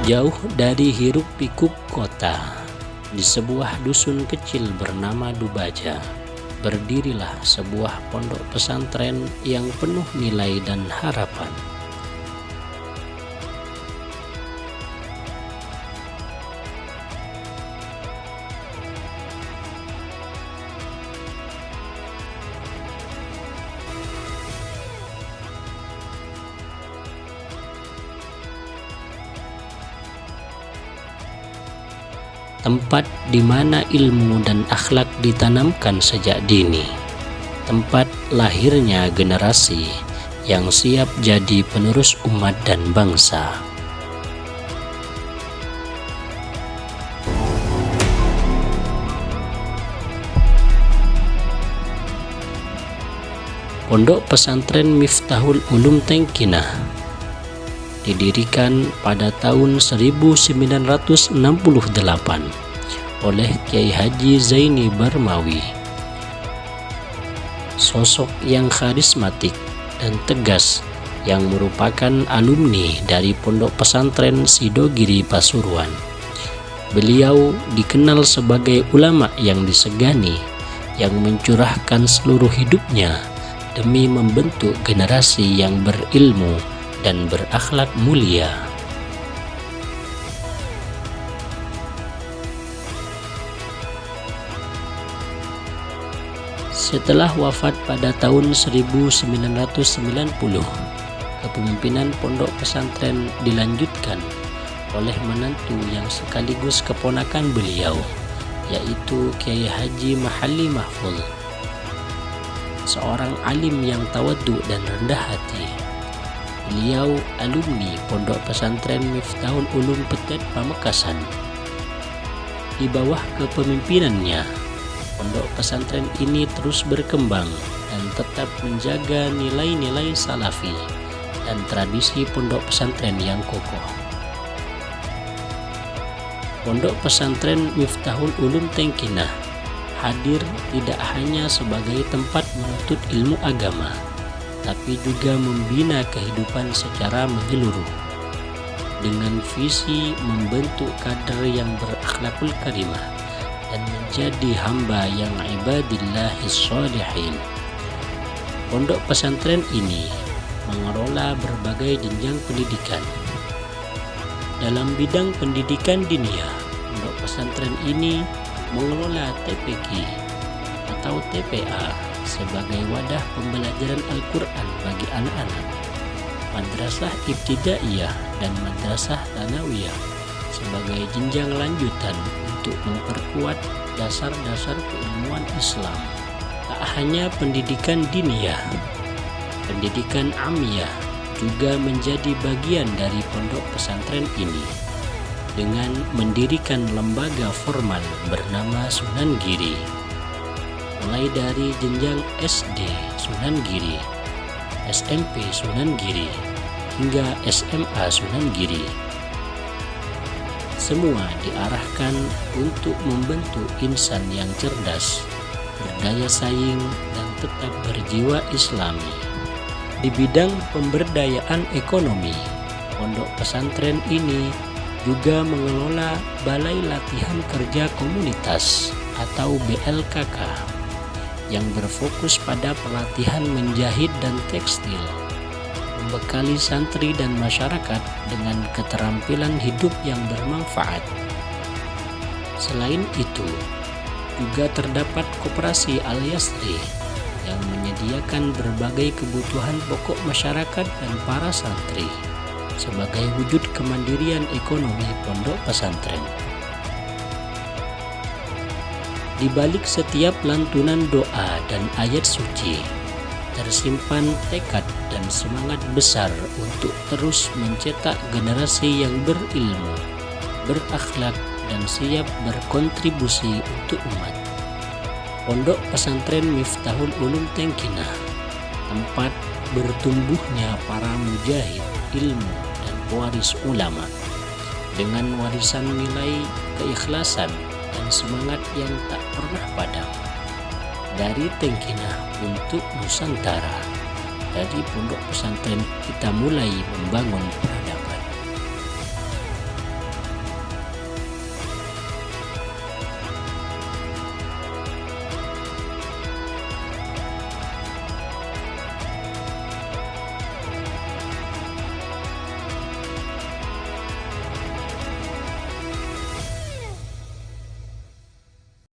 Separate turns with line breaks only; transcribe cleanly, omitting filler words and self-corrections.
Jauh dari hiruk-pikuk kota, di sebuah dusun kecil bernama Dubaja, berdirilah sebuah pondok pesantren yang penuh nilai dan harapan. Tempat di mana ilmu dan akhlak ditanamkan sejak dini. Tempat lahirnya generasi yang siap jadi penerus umat dan bangsa. Pondok Pesantren Miftahul Ulum Tengkinah didirikan pada tahun 1968 oleh Kiai Haji Zaini Barmawi. Sosok yang karismatik dan tegas yang merupakan alumni dari Pondok Pesantren Sidogiri Pasuruan. Beliau dikenal sebagai ulama yang disegani, yang mencurahkan seluruh hidupnya demi membentuk generasi yang berilmu dan berakhlak mulia. Setelah wafat pada tahun 1990, kepemimpinan pondok pesantren dilanjutkan oleh menantu yang sekaligus keponakan beliau, yaitu Kiai Haji Mahalli Mahfudz, seorang alim yang tawadhu dan rendah hati. Beliau alumni Pondok Pesantren Miftahul Ulum Petet Pamekasan. Di bawah kepemimpinannya, pondok pesantren ini terus berkembang dan tetap menjaga nilai-nilai salafi dan tradisi pondok pesantren yang kokoh. Pondok Pesantren Miftahul Ulum Tengkinah hadir tidak hanya sebagai tempat menuntut ilmu agama, tapi juga membina kehidupan secara menyeluruh dengan visi membentuk kader yang berakhlakul karimah dan menjadi hamba yang ibadillahis sholihin. Pondok pesantren ini mengelola berbagai jenjang pendidikan. Dalam bidang pendidikan diniyah, pondok pesantren ini mengelola TPQ atau TPA sebagai wadah pembelajaran Al-Quran bagi anak-anak, madrasah ibtidaiyah dan madrasah tsanawiyah sebagai jenjang lanjutan untuk memperkuat dasar-dasar keilmuan Islam. Tak hanya pendidikan diniyah, pendidikan amiyah juga menjadi bagian dari pondok pesantren ini dengan mendirikan lembaga formal bernama Sunan Giri, mulai dari jenjang SD Sunan Giri, SMP Sunan Giri, hingga SMA Sunan Giri. Semua diarahkan untuk membentuk insan yang cerdas, berdaya saing, dan tetap berjiwa Islami. Di bidang pemberdayaan ekonomi, pondok pesantren ini juga mengelola Balai Latihan Kerja Komunitas atau BLKK yang berfokus pada pelatihan menjahit dan tekstil, membekali santri dan masyarakat dengan keterampilan hidup yang bermanfaat. Selain itu, juga terdapat Koperasi Al-Yasri yang menyediakan berbagai kebutuhan pokok masyarakat dan para santri sebagai wujud kemandirian ekonomi pondok pesantren. Di balik setiap lantunan doa dan ayat suci, tersimpan tekad dan semangat besar untuk terus mencetak generasi yang berilmu, berakhlak, dan siap berkontribusi untuk umat. Pondok Pesantren Miftahul Ulum Tengkinah, tempat bertumbuhnya para mujahid ilmu dan pewaris ulama dengan warisan nilai keikhlasan dan semangat yang tak pernah padam. Dari Tengkinah untuk Nusantara, dari pondok pesantren kita mulai membangun